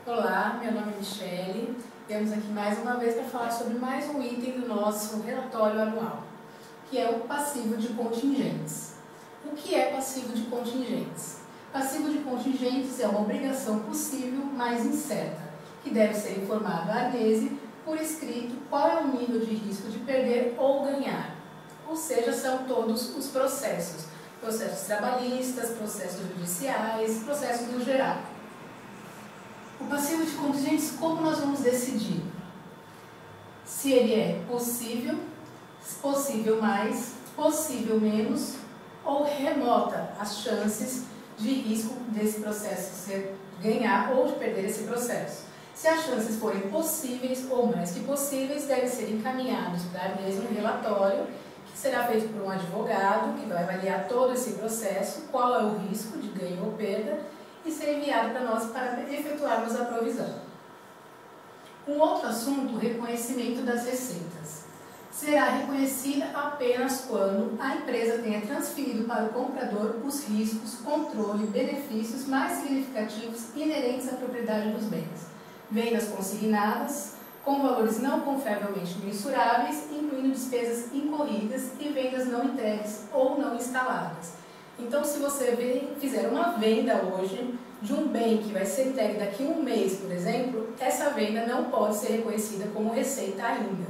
Olá, meu nome é Michele. Viemos aqui mais uma vez para falar sobre mais um item do nosso relatório anual, que é o passivo de contingentes. O que é passivo de contingentes? Passivo de contingentes é uma obrigação possível, mas incerta, que deve ser informado à ARNESE por escrito qual é o nível de risco de perder ou ganhar. Ou seja, são todos os processos trabalhistas, processos judiciais, processos no geral. O passivo de contingentes, como nós vamos decidir? Se ele é possível, possível mais, possível menos ou remota as chances de risco desse processo ser ganhar ou de perder esse processo. Se as chances forem possíveis ou mais que possíveis, devem ser encaminhados para a ARNESE um relatório que será feito por um advogado que vai avaliar todo esse processo, qual é o risco de ganho ou perda, e ser enviado para nós para efetuarmos a provisão. Um outro assunto, o reconhecimento das receitas. Será reconhecida apenas quando a empresa tenha transferido para o comprador os riscos, controle e benefícios mais significativos inerentes à propriedade dos bens. Vendas consignadas, com valores não confiavelmente mensuráveis, incluindo despesas incorridas e vendas não entregues ou não instaladas. Então, se você fizer uma venda hoje de um bem que vai ser entregue daqui a um mês, por exemplo, essa venda não pode ser reconhecida como receita ainda.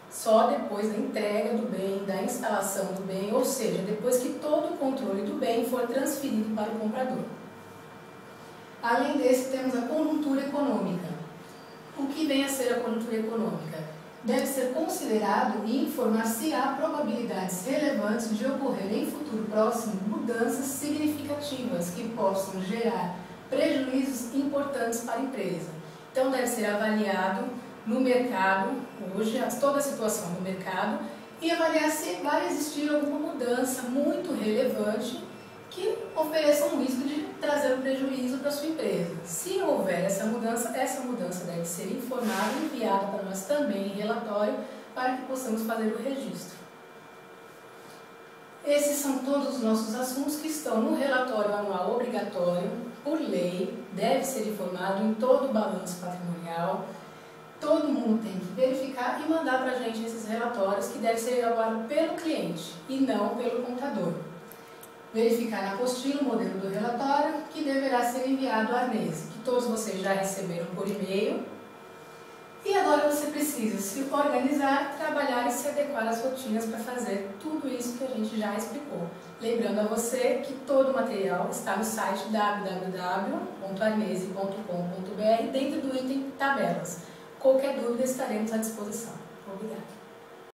Só depois da entrega do bem, da instalação do bem, ou seja, depois que todo o controle do bem for transferido para o comprador. Além desse, temos a conjuntura econômica. O que vem a ser a conjuntura econômica? Deve ser considerado e informar se há probabilidades relevantes de ocorrer em futuro próximo mudanças significativas que possam gerar prejuízos importantes para a empresa. Então, deve ser avaliado no mercado, hoje, toda a situação do mercado, e avaliar se vai existir alguma mudança muito relevante que ofereça um risco de trazer um prejuízo para a sua empresa. Se houver essa mudança deve ser informada e enviada para nós também em relatório para que possamos fazer o registro. Esses são todos os nossos assuntos que estão no relatório anual obrigatório, por lei, deve ser informado em todo o balanço patrimonial. Todo mundo tem que verificar e mandar para a gente esses relatórios que devem ser elaborados pelo cliente e não pelo contador. Verificar na apostila o modelo do relatório que deverá ser enviado à ARNESE, que todos vocês já receberam por e-mail. E agora você precisa se organizar, trabalhar e se adequar às rotinas para fazer tudo isso que a gente já explicou. Lembrando a você que todo o material está no site www.arnese.com.br dentro do item tabelas. Qualquer dúvida estaremos à disposição. Obrigada.